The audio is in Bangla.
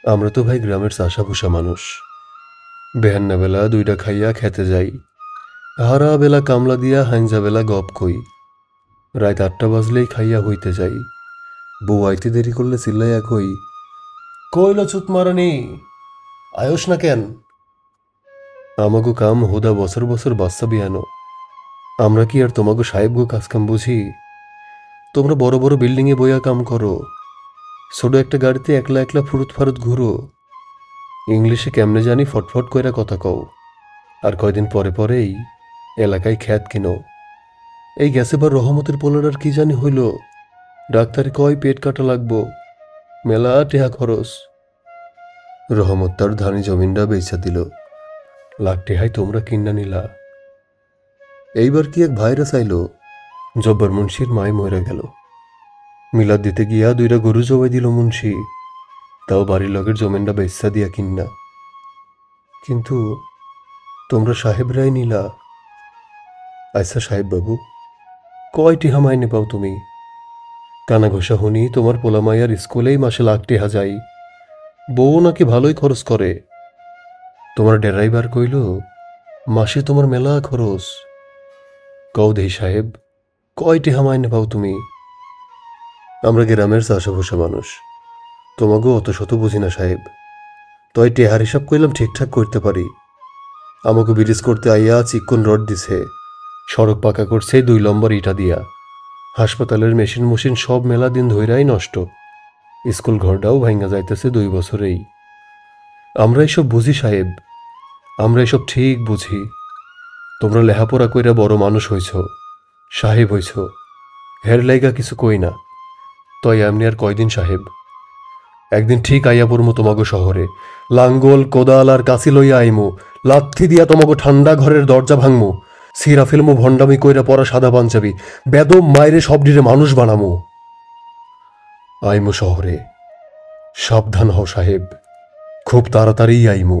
আমরা তো ভাই গ্রামের চাষাভুষা মানুষ। বেহান্না বেলা দুইটা খাইয়া খেতে যাই, হারা বেলা কামলা দিয়া হাইঞ্জা বেলা গপ কই, রাত ৮টা বাজলেই খাইয়া হইতে যাই। বউ আইতে দেরি করলে চিল্লাইয়া কই, কইল চুত মারানি, আয়স না কেন? আমাগো কাম হুদা বছর বছর বাচ্চা বিয়ানো। আমরা কি আর তোমাগো সাহেবগো কাজ কাম বুঝি? তোমরা বড় বড় বিল্ডিংয়ে বইয়া কাম করো, ছোট একটা গাড়িতে একলা একলা ফুরুত ফারুত ঘুরো, ইংলিশে কেমনে জানি ফটফট কইরা কথা কও, আর কয়দিন পরে পরেই এলাকায় খ্যাত কিনো। এই গেছে বার রহমতের পোলার কি জানি হইল, ডাক্তারে কয় পেট কাটা লাগবো, মেলা টেহা খরচ। রহমত তার ধানি জমিনটা বেচা দিল, লাখ টেহাই তোমরা কিন্না নিলা। এইবার কি এক ভাইরাস আইলো, জব্বার মুন্সির মায় মরে গেল। মিলাদ দিতে গিয়া দুইটা গরু জবাই দিল মুন্সি, তাও বাড়ির লগের জমিনটা বেচা দিয়া কিন্না। কিন্তু তোমরা সাহেবরাই নিলা। আচ্ছা সাহেব বাবু, কয় টিহা মাইনে পাও তুমি? কানা ঘোষা হনি তোমার পোলামাইয়ার স্কুলেই মাসে লাখ টেহা যাই, বউ নাকি ভালোই খরচ করে। তোমার ড্রাইভার কইল মাসে তোমার মেলা খরচ। কও দেহি সাহেব, কয় টেহা মাইনে পাও তুমি? আমরা গ্রামের চাষাভুষা মানুষ, তোমাকেও অত শত বুঝি না সাহেব। তয় টেহার হিসাব কইলাম ঠিকঠাক করতে পারি। আমাকে ব্রিজ করতে আইয়া চিকন রড দিছে, সড়ক পাকা করছে 2 নম্বর ইটা দিয়া, হাসপাতালের মেশিন মুশিন সব মেলা দিন ধইরাই নষ্ট, স্কুল ঘরটাও ভাঙ্গা যাইতেছে 2 বছরেই। আমরা এসব বুঝি সাহেব, আমরা এসব ঠিক বুঝি। তোমরা লেহাপড়া কইরা বড় মানুষ হইছ, সাহেব হইছ, হের লাইগা কিছু কই না। তয় এমনি আর কয়দিন সাহেব? একদিন ঠিক আইয়া পড়মু তোমাগো শহরে, লাঙ্গল কোদাল আর কাছি লইয়া আইমু, লাথি দিয়া তোমাগো ঠান্ডা ঘরের দরজা ভাঙমু, সিরা ফেলমু ভণ্ডামি কইরা পরা সাদা পাঞ্জাবি, বেদম মাইরে সবডিরে মানুষ বানামু। আইমু শহরে, সাবধান হও সাহেব, খুব তাড়াতাড়ি আইমু।